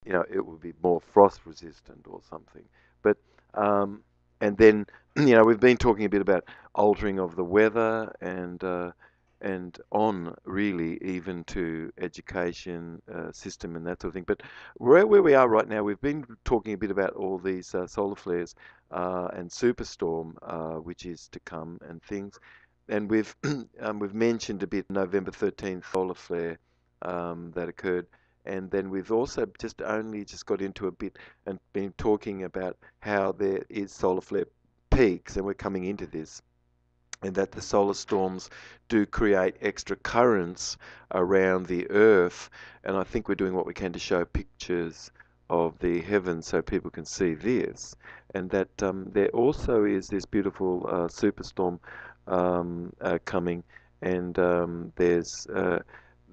it would be more frost resistant or something. But and then we've been talking a bit about altering of the weather and on really even to education system and that sort of thing. But where we are right now, we've been talking a bit about all these solar flares and superstorm, which is to come and things. And we've mentioned a bit November 13th solar flare that occurred. And then we've also just got into a bit and been talking about how there is solar flare peaks, and we're coming into this, and that the solar storms do create extra currents around the Earth. And I think we're doing what we can to show pictures of the heavens so people can see this. And that there also is this beautiful superstorm coming, and there's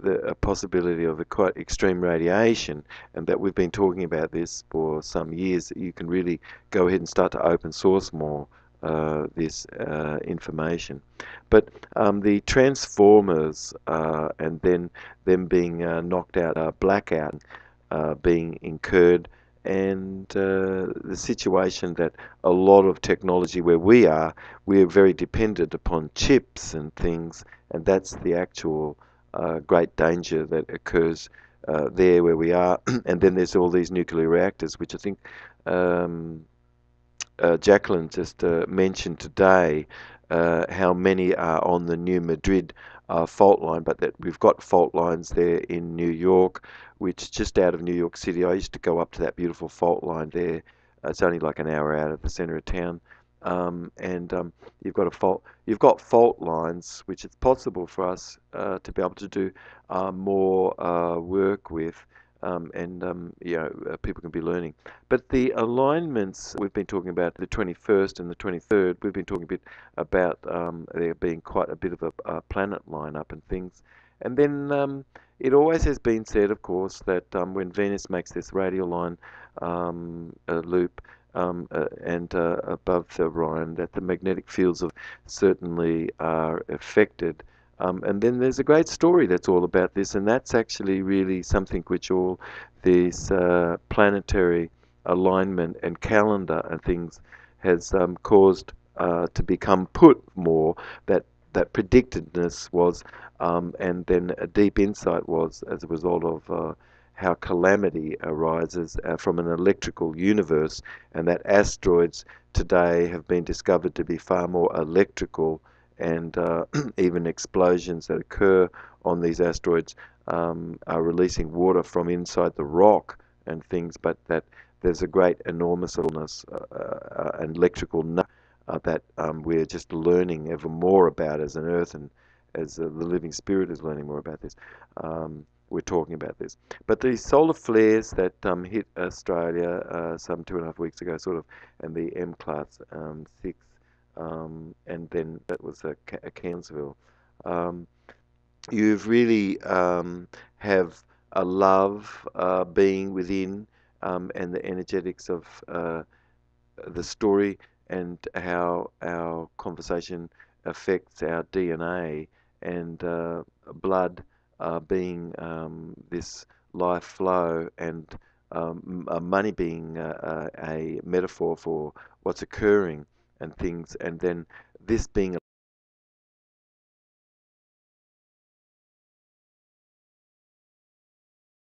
a possibility of a quite extreme radiation, and that we've been talking about this for some years, that you can really go ahead and start to open source more this information. But the transformers and then them being knocked out, blackout being incurred, and the situation that a lot of technology where we're very dependent upon chips and things, and that's the actual great danger that occurs there where we are. And then there's all these nuclear reactors, which I think um, Jacqueline just mentioned today, how many are on the New Madrid fault line, but that we've got fault lines there in New York, which just out of New York City. I used to go up to that beautiful fault line there. It's only like an hour out of the center of town. And you've got fault lines, which it's possible for us to be able to do more work with, and people can be learning. But the alignments we've been talking about, the 21st and the 23rd, we've been talking a bit about there being quite a bit of a planet lineup and things. And then it always has been said, of course, that when Venus makes this radial line loop and above the Orion, that the magnetic fields of certainly are affected. And then there's a great story that's all about this, and that's actually really something which all these planetary alignment and calendar and things has caused to become put more, that predictedness was, and then a deep insight was as a result of how calamity arises from an electrical universe, and that asteroids today have been discovered to be far more electrical, and even explosions that occur on these asteroids are releasing water from inside the rock and things, but that there's a great enormousness and electrical that we're just learning ever more about as an Earth, and as the living spirit is learning more about this. We're talking about this. But these solar flares that hit Australia some 2.5 weeks ago, sort of, and the M class 6, and then that was a Cairnsville. Um, you've really have a love being within, and the energetics of the story, and how our conversation affects our DNA, and blood being this life flow, and money being a metaphor for what's occurring and things, and then this being